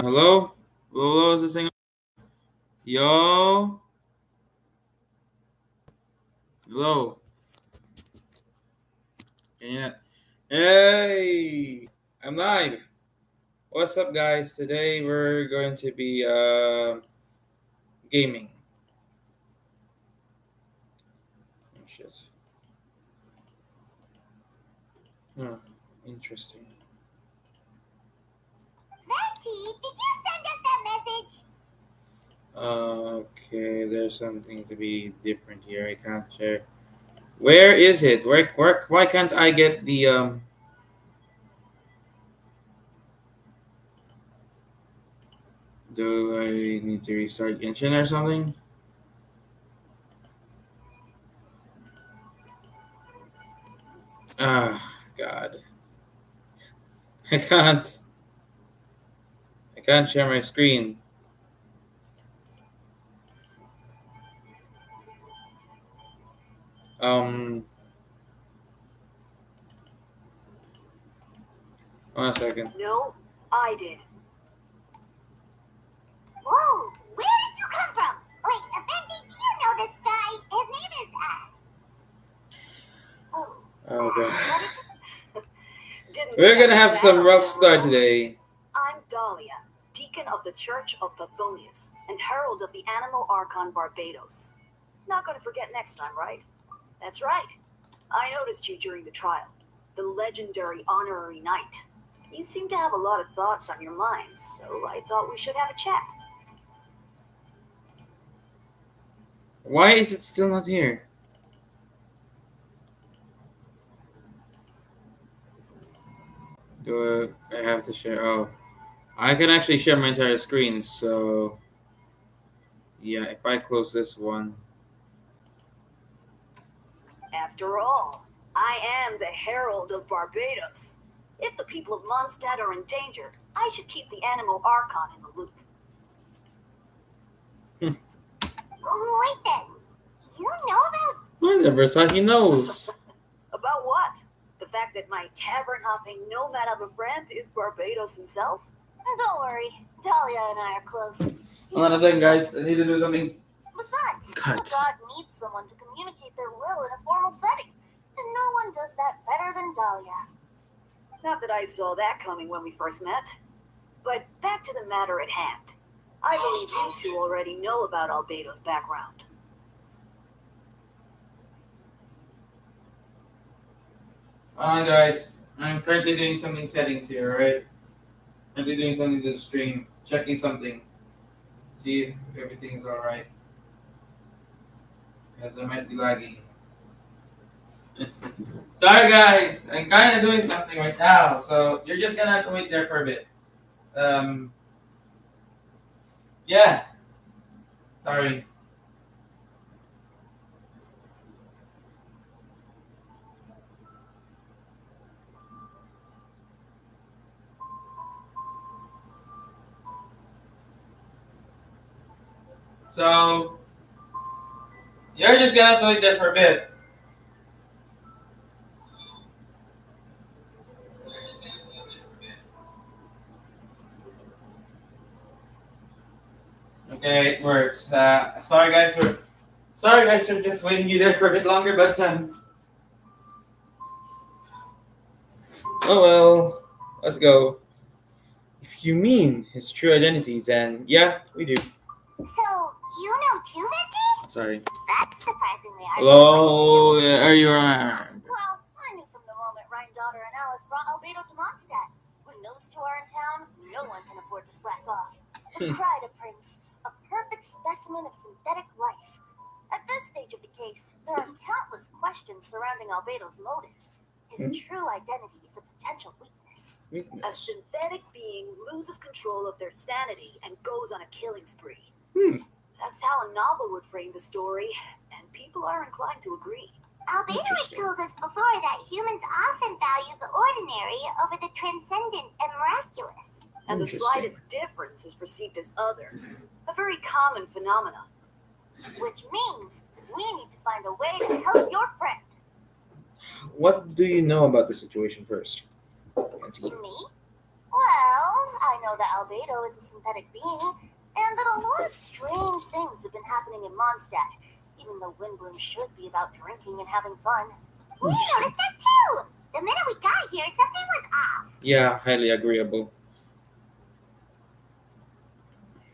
Hello? Hello, is this thing? Yo? Hello? Can you Hey! I'm live. What's up, guys? Today we're going to be gaming. Oh, shit. Huh. Interesting. Venti, did you send us that message? Okay, there's something to be different here. I can't share. Where is it? Why can't I get the. Do I need to restart genshin or something? Ah, God. I can't. I can't share my screen. Um, 1 second. No, I did. Whoa, where did you come from? Wait, Venti, do you know this guy? His name is, oh. Oh god. What is it? Didn't We're get gonna have some that rough start memorable. today. I'm Dahlia, Deacon of the Church of Favonius and Herald of the Animal Archon Barbados. Not gonna forget next time, right? That's right. I noticed you during the trial. The legendary honorary knight. You seem to have a lot of thoughts on your mind, so I thought we should have a chat. Why is it still not here? Do I have to share? Oh, I can actually share my entire screen. So yeah, if I close this one. After all, I am the Herald of Barbados. If the people of Mondstadt are in danger, I should keep the Animal Archon in the loop. Wait then, you know about... Whatever, so he knows. About what? The fact that my tavern-hopping nomad of a friend is Barbados himself? Don't worry, Dahlia and I are close. Hold on a second, guys. I need to do something. Besides, Cut. a god needs someone to communicate their will in a formal setting, and no one does that better than Dahlia. Not that I saw that coming when we first met. But back to the matter at hand. I believe you two already know about Albedo's background. Hold on, guys. I'm currently doing something settings here, alright? Currently doing something to the stream, checking something. See if everything is alright. Because I might be lagging. Sorry, guys. I'm kind of doing something right now, so you're just gonna have to wait there for a bit. Yeah. Sorry. So you're just gonna have to wait there for a bit. Okay, it works. Sorry guys for just waiting you there for a bit longer, but oh well. Let's go. If you mean his true identity, then yeah, we do. So, you know too, Venti? Sorry. That's surprisingly Hello, are you Well, I knew from the moment Daughter and Alice brought Albedo to Mondstadt. When those two are in town, no one can afford to slack off. The Pride of Prince, a perfect specimen of synthetic life. At this stage of the case, there are countless questions surrounding Albedo's motive. His true identity is a potential weakness. A synthetic being loses control of their sanity and goes on a killing spree. That's how a novel would frame the story, and people are inclined to agree. Albedo has told us before that humans often value the ordinary over the transcendent and miraculous. And the slightest difference is perceived as other. A very common phenomenon. Which means we need to find a way to help your friend. What do you know about the situation first? Me? Well, I know that Albedo is a synthetic being, and that a lot of strange things have been happening in Mondstadt, even though Windbloom should be about drinking and having fun. We Interesting. noticed that too! The minute we got here, something was off. Yeah, highly agreeable.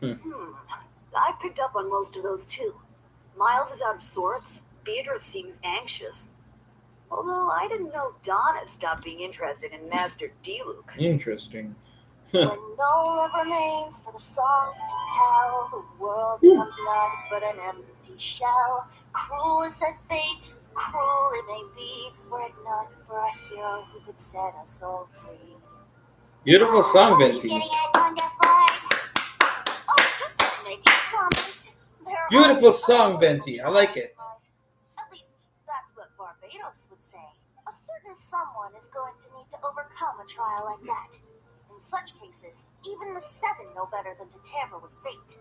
I've picked up on most of those too. Miles is out of sorts. Beatrice seems anxious. Although I didn't know Donna stopped being interested in Master Diluc. Interesting. When no love remains for the songs to tell, the world becomes naught but an empty shell. Cruel is said fate, cruel it may be, were it not for a hero who could set us all free. Beautiful song, Are you Venti. getting at one, Death Boy? Oh, just making a comment. There are Beautiful always song, other Venti. little I like trials it. in life. At least that's what Barbados would say. A certain someone is going to need to overcome a trial like that. In such cases, even the Seven know better than to tamper with fate.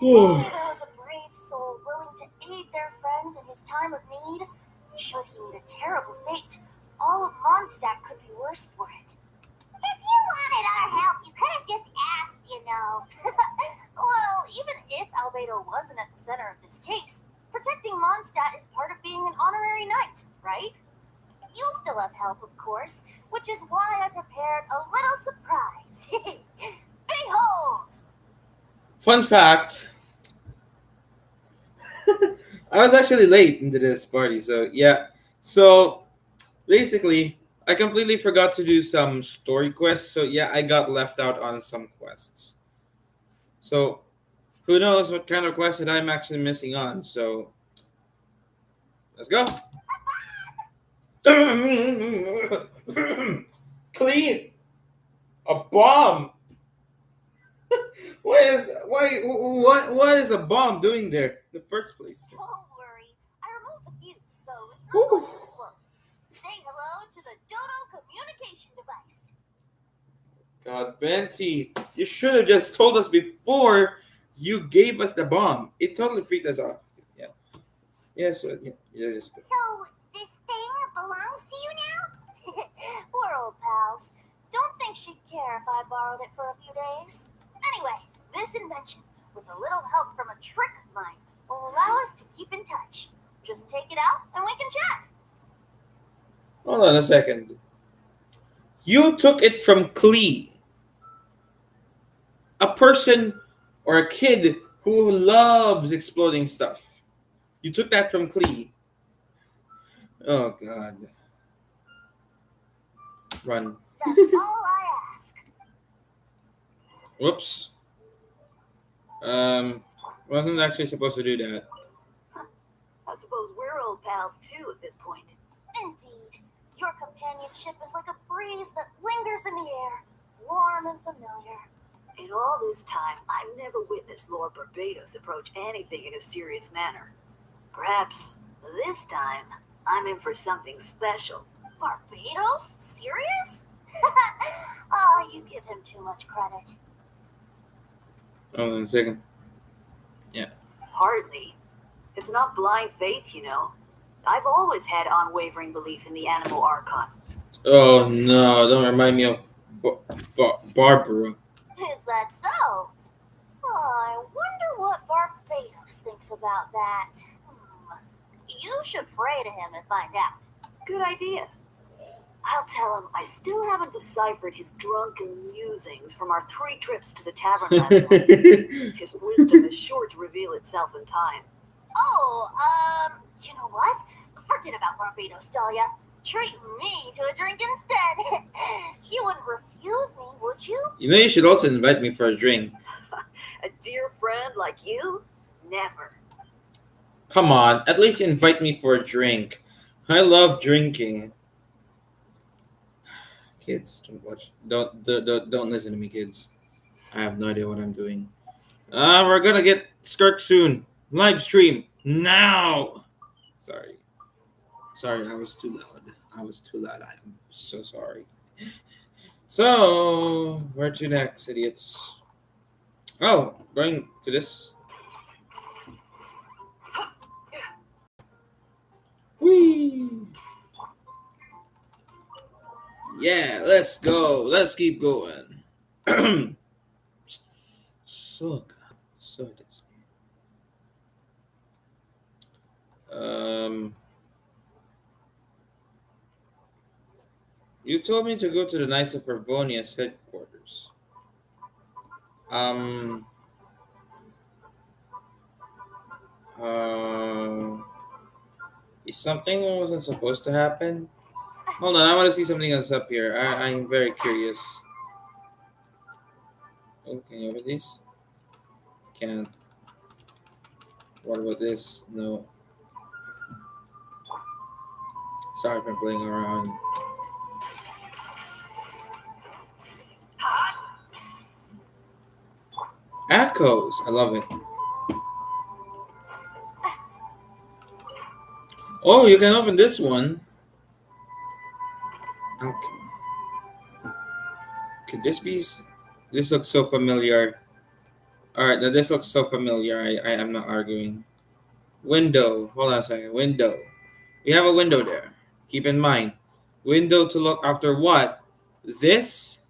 Only there was a brave soul willing to aid their friend in his time of need. Should he meet a terrible fate, all of Mondstadt could be worse for it. If you wanted our help, you could have just asked, you know. Well, even if Albedo wasn't at the center of this case, protecting Mondstadt is part of being an honorary knight, right? You'll still have help, of course, which is why I prepared a little surprise. Behold! Fun fact. I was actually late into this party, so yeah. So basically, I completely forgot to do some story quests. So yeah, I got left out on some quests. So who knows what kind of quest that I'm actually missing on? So let's go. Clean a bomb. What is a bomb doing there in the first place? Don't worry, I removed the fuse, so it's not Whew. going to explode. Say hello to the Dodo communication device. God, Venti, you should have just told us before you gave us the bomb. It totally freaked us off. Yeah. Yes. Yeah. It is good. So, this thing belongs to you now? We're old pals. Don't think she'd care if I borrowed it for a few days. Anyway, this invention, with a little help from a trick of mine, will allow us to keep in touch. Just take it out and we can chat. Hold on a second. You took it from Klee, a person or a kid who loves exploding stuff. You took that from Klee. Oh God. Run. That's all I ask. Whoops. Wasn't actually supposed to do that. I suppose we're old pals too at this point. Indeed. Your companionship is like a breeze that lingers in the air, warm and familiar. In all this time, I've never witnessed Lord Barbados approach anything in a serious manner. Perhaps this time, I'm in for something special. Barbados? Serious? Oh, you give him too much credit. Hold on a second. Hardly. It's not blind faith, you know. I've always had unwavering belief in the animal archon. Oh no! Don't remind me of Barbara. Is that so? I wonder what Barbados thinks about that. You should pray to him and find out. Good idea. I'll tell him I still haven't deciphered his drunken musings from our 3 trips to the tavern last month. His wisdom is sure to reveal itself in time. Oh, you know what? Forget about Barbados, Dahlia. Treat me to a drink instead. You wouldn't refuse me, would you? You know, you should also invite me for a drink. A dear friend like you? Never. Come on, at least invite me for a drink. I love drinking. Kids, don't listen to me, kids. I have no idea what I'm doing. We're gonna get Skirk soon. Live stream now. Sorry, I was too loud. I am so sorry. So, where to next, idiots? Oh, going to this. Whee! Yeah, let's go. Let's keep going. So, so this. Um, you told me to go to the Knights of Arbonia's headquarters. Um, uh, is something wasn't supposed to happen? Hold on, I want to see something else up here. I'm very curious. Oh, can you open this? Can't. What about this? No. Sorry for playing around. Echoes. I love it. Oh, you can open this one. Okay. Could this be? This looks so familiar. All right, now this looks so familiar. I am not arguing. Window. Hold on a second. Window. We have a window there. Keep in mind, window to look after what? This?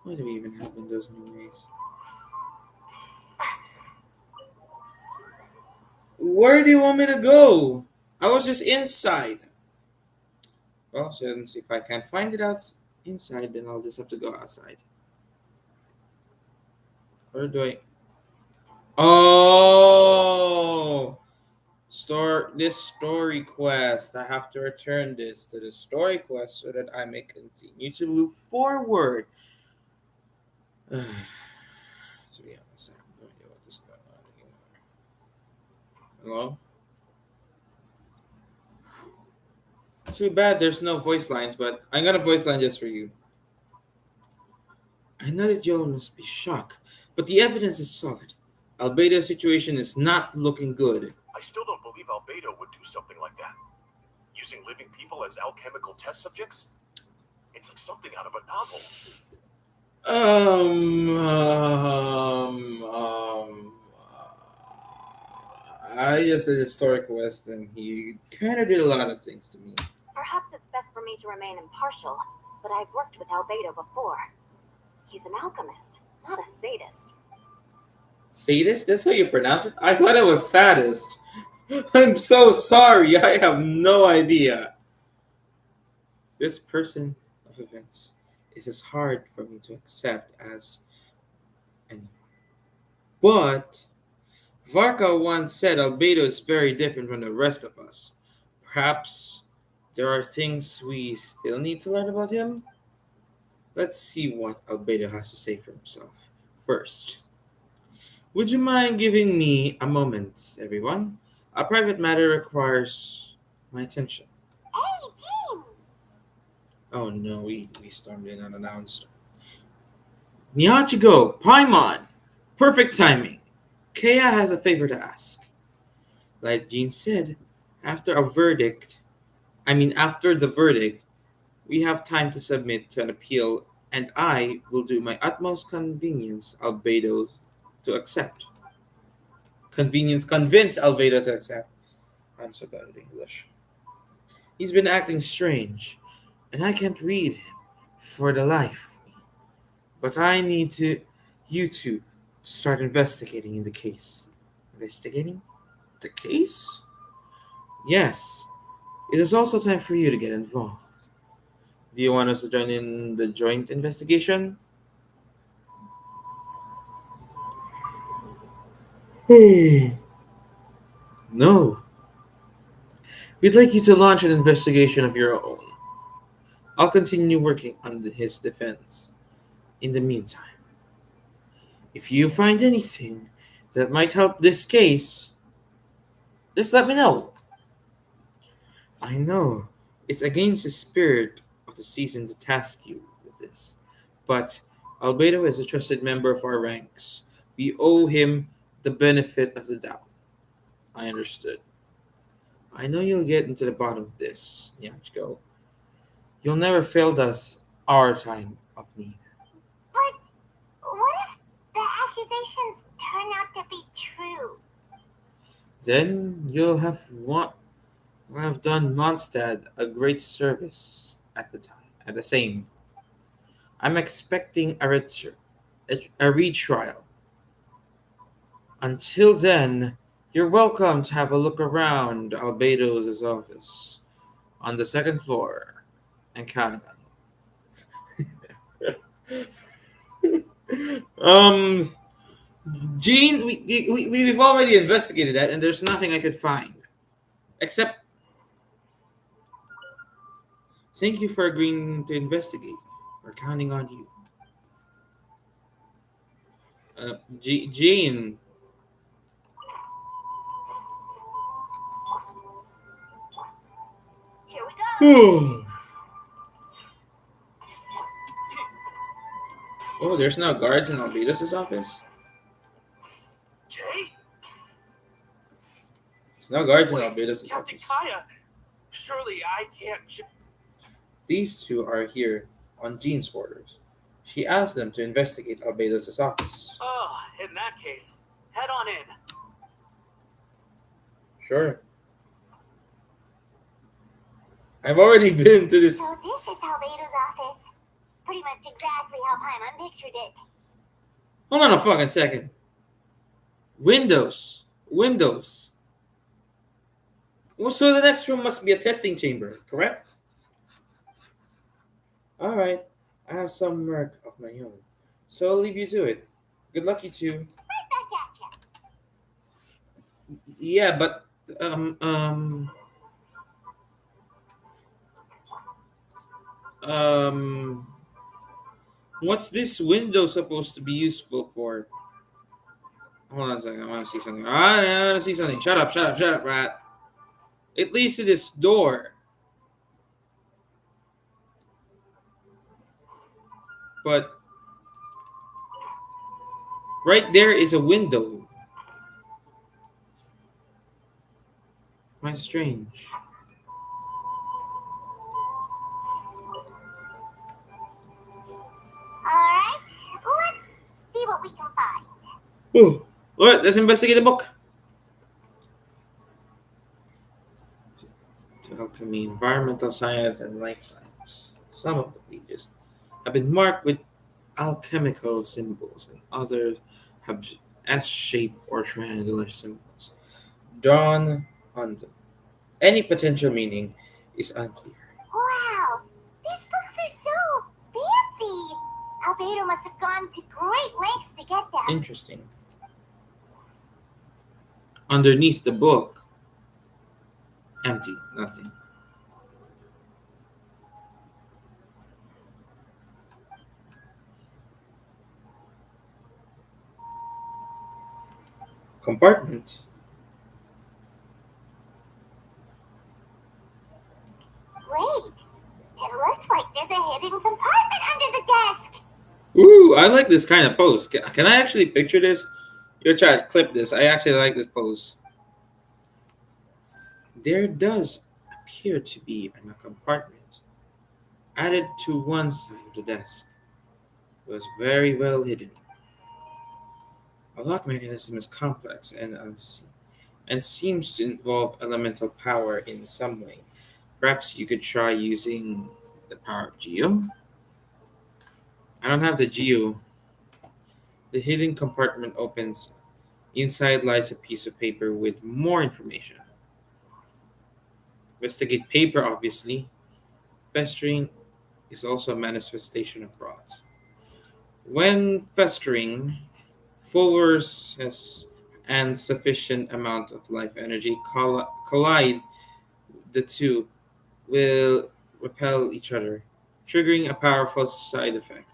Why do we even have windows anyways? Where do you want me to go? I was just inside. Well, since if I can't find it out inside, then I'll just have to go outside. Where do I? Oh, store this story quest. I have to return this to the story quest so that I may continue to move forward. To be honest, I have no idea what is going on anymore. Hello? Too bad there's no voice lines, but I got a voice line just for you. I know that y'all must be shocked, but the evidence is solid. Albedo's situation is not looking good. I still don't believe Albedo would do something like that. Using living people as alchemical test subjects? It's like something out of a novel. Um, um, I just did a story quest and he kind of did a lot of things to me. Perhaps it's best for me to remain impartial, but I've worked with Albedo before. He's an alchemist, not a sadist. Sadist? That's how you pronounce it? I thought it was saddest. I'm so sorry. I have no idea. This person of events is as hard for me to accept as anyone. But Varka once said Albedo is very different from the rest of us. Perhaps there are things we still need to learn about him? Let's see what Albedo has to say for himself. First, would you mind giving me a moment, everyone? A private matter requires my attention. Hey, team! Oh no, we stormed in unannounced. Nihachigo, Paimon! Perfect timing. Kea has a favor to ask. Like Jean said, after the verdict, we have time to submit to an appeal, and I will do my utmost convince Albedo to accept. Convince Albedo to accept. I'm so bad at English. He's been acting strange, and I can't read him for the life of me. But I need you two to start investigating in the case. Investigating? The case? Yes. It is also time for you to get involved. Do you want us to join in the joint investigation? No. We'd like you to launch an investigation of your own. I'll continue working on his defense. In the meantime, if you find anything that might help this case, just let me know. I know it's against the spirit of the season to task you with this, but Albedo is a trusted member of our ranks. We owe him the benefit of the doubt. I understood. I know you'll get into the bottom of this, Yachiko. You'll never fail us our time of need. But what if the accusations turn out to be true? Then you'll have done Mondstadt a great service at the time. at the same. I'm expecting a retrial. Until then, you're welcome to have a look around Albedo's office on the second floor and count on. Gene, we've already investigated that, and there's nothing I could find except thank you for agreeing to investigate. We're counting on you. Gene. Here we go. Oh, there's no guards in Albedo's office. Jay? There's no guards in Wait, Albedo's Captain office. Kaya. Surely I can't. These two are here on Jean's orders. She asked them to investigate Albedo's office. Oh, in that case, head on in. Sure. I've already been to this. So this is Albedo's office. Pretty much exactly how Paimon pictured it. Hold on a fucking second. Windows. Windows. Well, so the next room must be a testing chamber, correct? Alright. I have some work of my own. So I'll leave you to it. Good luck, you two. Right back at ya. Yeah, but um um what's this window supposed to be useful for? Hold on a second, I wanna see something. I wanna see something. Shut up, rat. It leads to this door. But right there is a window. Quite strange. Alright, let's see what we can find. Oh, alright, let's investigate the book. To alchemy, environmental science, and life science. Some of the pages have been marked with alchemical symbols, and others have S-shaped or triangular symbols drawn on them. Any potential meaning is unclear. Wow, these books are so fancy. Albedo must have gone to great lengths to get them. Interesting. Underneath the book, empty, nothing. Compartment. Wait, it looks like there's a hidden compartment under the desk. Ooh, I like this kind of pose. Can I actually picture this? Yo, chat, clip this. I actually like this pose. There does appear to be a compartment added to one side of the desk. It was very well hidden. A lock mechanism is complex and unseen, and seems to involve elemental power in some way. Perhaps you could try using the power of Geo? I don't have the Geo. The hidden compartment opens. Inside lies a piece of paper with more information. Investigate paper, obviously. Festering is also a manifestation of rot. When festering, forces and sufficient amount of life energy collide, the two will repel each other, triggering a powerful side effect.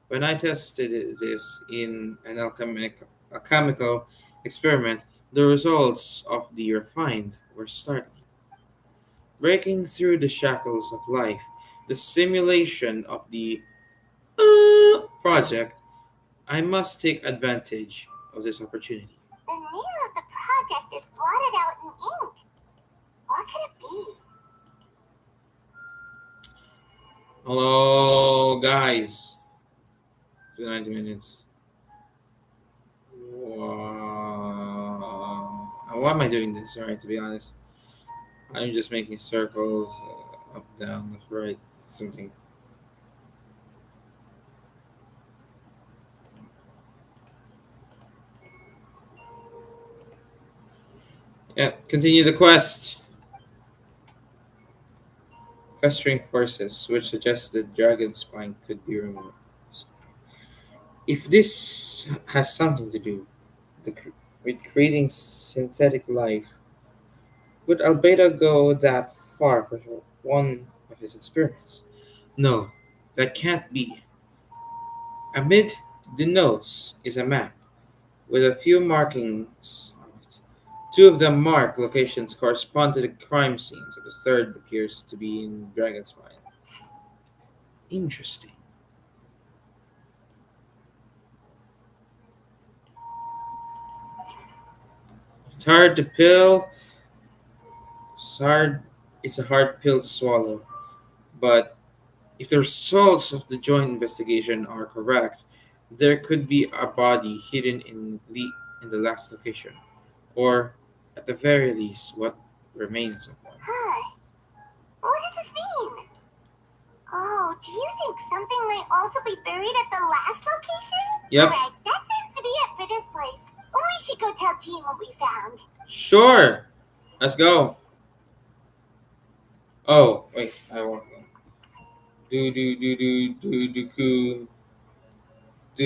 When I tested this in an alchemical experiment, the results of the refined were startling. Breaking through the shackles of life, the simulation of the project, I must take advantage of this opportunity. The name of the project is blotted out in ink. What could it be? Hello, guys. It's been 90 minutes. Wow. Why am I doing this? Alright, to be honest. I'm just making circles up, down, left, right, something. Yeah, continue the quest. Festering forces, which suggests the dragon's spine could be removed. If this has something to do the, with creating synthetic life, would Albedo go that far for one of his experiments? No, that can't be. Amid the notes is a map with a few markings on it. Two of the marked locations correspond to the crime scenes, and the third appears to be in Dragon's Mine. Interesting. It's hard to pill. It's hard. It's a hard pill to swallow. But if the results of the joint investigation are correct, there could be a body hidden in the last location, or at the very least, what remains of one. What does this mean? Oh, do you think something might also be buried at the last location? Yep. Alright, that seems to be it for this place. Or we should go tell Jean what we found. Sure. Let's go. Oh wait, I want do coo. Oh,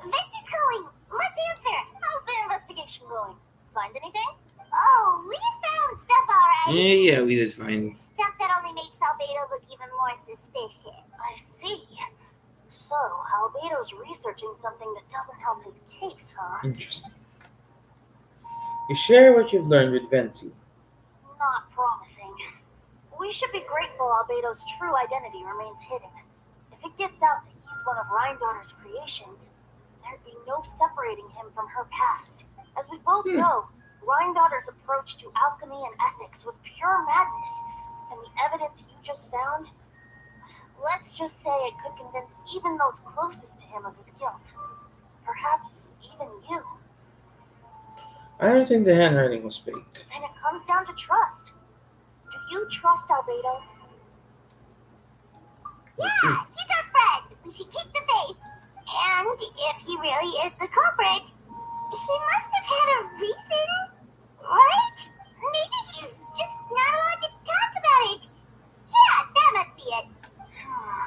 Vent is calling. Let's answer. How's the investigation going? Find anything? Oh, we found stuff alright. Yeah, we did fine. Stuff that only makes Albedo look even more suspicious. I see. So, Albedo's researching something that doesn't help his case, huh? Interesting. You share what you've learned with Venti. Not promising. We should be grateful Albedo's true identity remains hidden. If it gets out that he's one of Rhindaughter's creations, there'd be no separating him from her past. As we both know, Rhindaughter's approach to alchemy and ethics was pure madness, and the evidence you just found, let's just say it could convince even those closest to him of his guilt. Perhaps even you. I don't think the handwriting was faked. And it comes down to trust. Do you trust Albedo? Yeah, he's our friend. We should keep the faith. And if he really is the culprit, he must have had a reason, right? Maybe he's just not allowed to talk about it. Yeah, that must be it.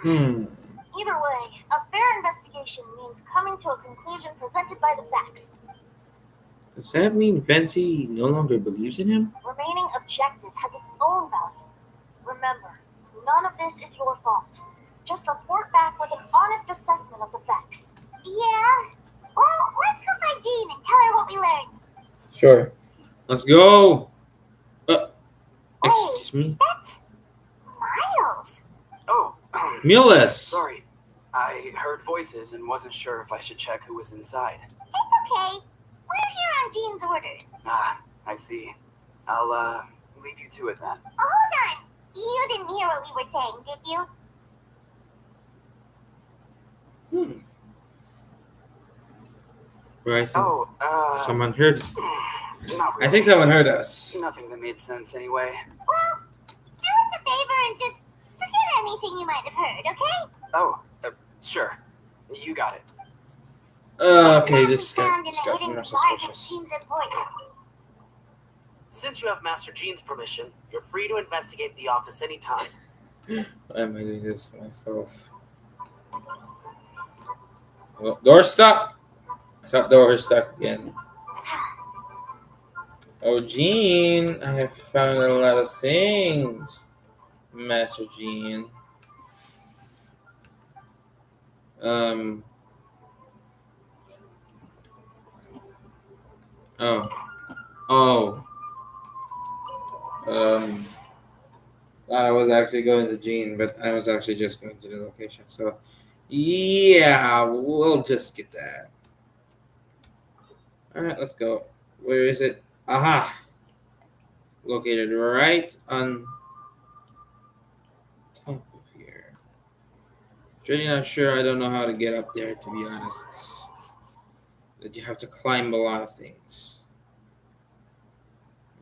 Either way, a fair investigation means coming to a conclusion presented by the facts. Does that mean Venti no longer believes in him? Remaining objective has its own value. Remember, none of this is your fault. Just report back with an honest assessment of the facts. Yeah. Well, let's go find Jean and tell her what we learned. Sure. Let's go. Excuse me. That's Miles. Oh, Mulus. Sorry. I heard voices and wasn't sure if I should check who was inside. It's okay. We're here on Jean's orders. Ah, I see. I'll, leave you to it then. Hold on. You didn't hear what we were saying, did you? Right. Oh, Someone heard. not really. I think someone heard us. Nothing that made sense anyway. Well, do us a favor and just forget anything you might have heard, okay? Oh, sure. You got it. Okay, What this we guy, found in this the guy's hidden more compartment suspicious. seems important. Since you have Master Jean's permission, you're free to investigate the office anytime. Why am I doing this to myself? Oh, door stuck. Stop, door is stuck again. Oh, Jean, I have found a lot of things, Master Jean. Oh. Oh. I was actually going to Jean, but I was actually just going to the location. So, yeah, we'll just get that. All right, let's go. Where is it? Aha! Located right on top of here. Really not sure. I don't know how to get up there, to be honest. That you have to climb a lot of things.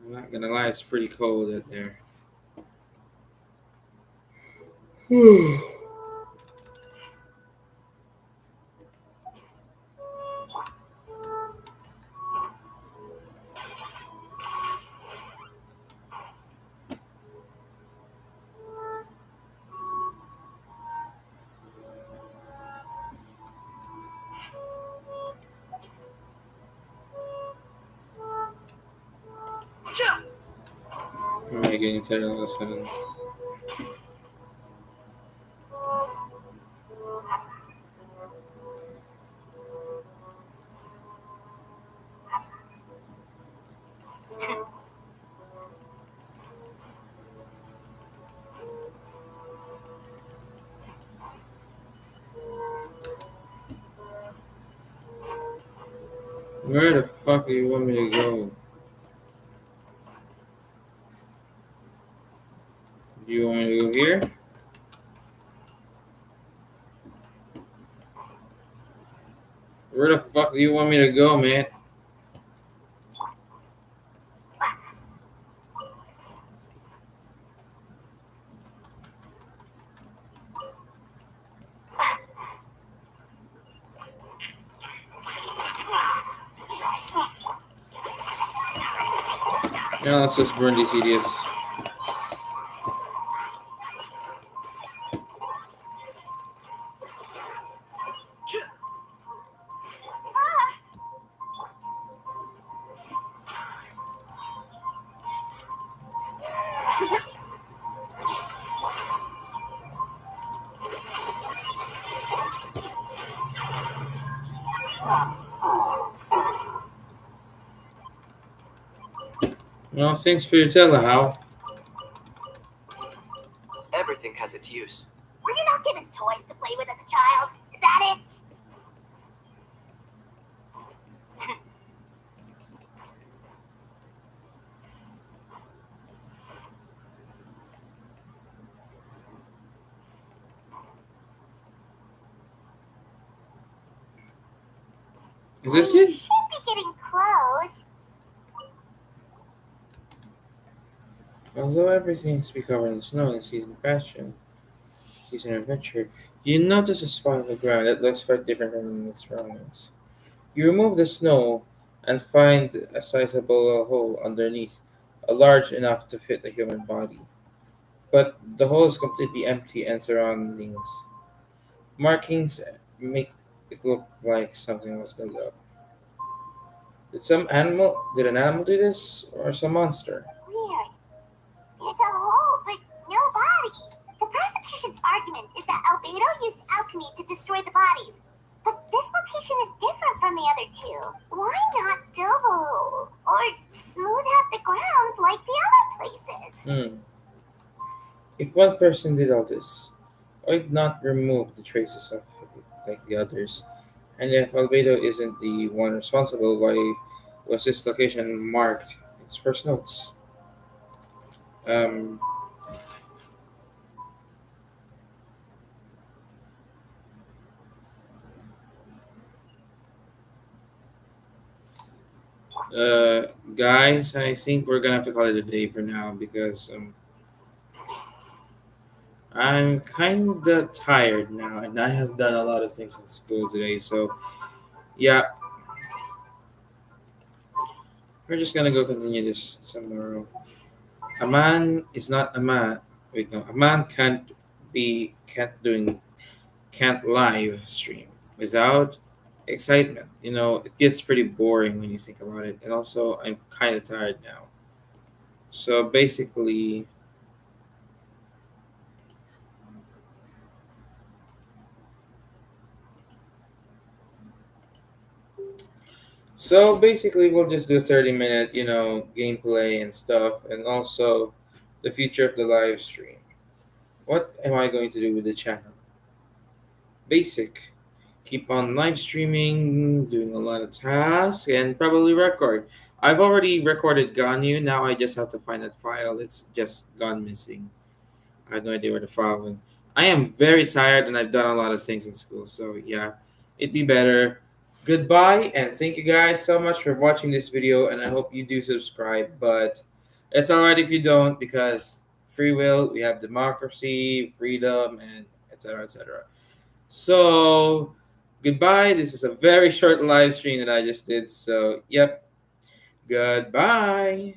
I'm not gonna lie, it's pretty cold out there. Am I getting tired all of a sudden? Where the fuck do you want me to go? Do you want me to go here? Where the fuck do you want me to go, man? Now let's just burn these idiots. No, thanks for your telehow. Everything has its use. Were you not given toys to play with as a child? Is that it? Is this We it? should be getting close. Although everything is covered in snow in season adventure, you notice a spot on the ground that looks quite different from its surroundings. You remove the snow and find a sizable hole underneath, large enough to fit a human body. But the hole is completely empty and surroundings. Markings make it look like something was dug up. Did an animal do this? Or some monster? Weird. There's a hole, but no body. The prosecution's argument is that Albedo used alchemy to destroy the bodies. But this location is different from the other two. Why not double? Or smooth out the ground like the other places? If one person did all this, why not remove the traces of it like the others? And if Albedo isn't the one responsible, why was this location marked in its first notes? Um, uh, guys, I think we're gonna have to call it a day for now because I'm kinda tired now and I have done a lot of things in school today. So, yeah, we're just gonna go continue this tomorrow. A man is not a man. Wait, no, a man can't live stream without excitement. It gets pretty boring when you think about it. And also, I'm kind of tired now. So basically, we'll just do 30-minute, gameplay and stuff, and also the future of the live stream. What am I going to do with the channel? Basic. Keep on live streaming, doing a lot of tasks, and probably record. I've already recorded Ganyu. Now I just have to find that file. It's just gone missing. I have no idea where the file went. I am very tired and I've done a lot of things in school. So yeah, it'd be better. Goodbye and thank you guys so much for watching this video. And I hope you do subscribe. But it's alright if you don't because free will, we have democracy, freedom, and etc. etc. So goodbye. This is a very short live stream that I just did. So yep. Goodbye.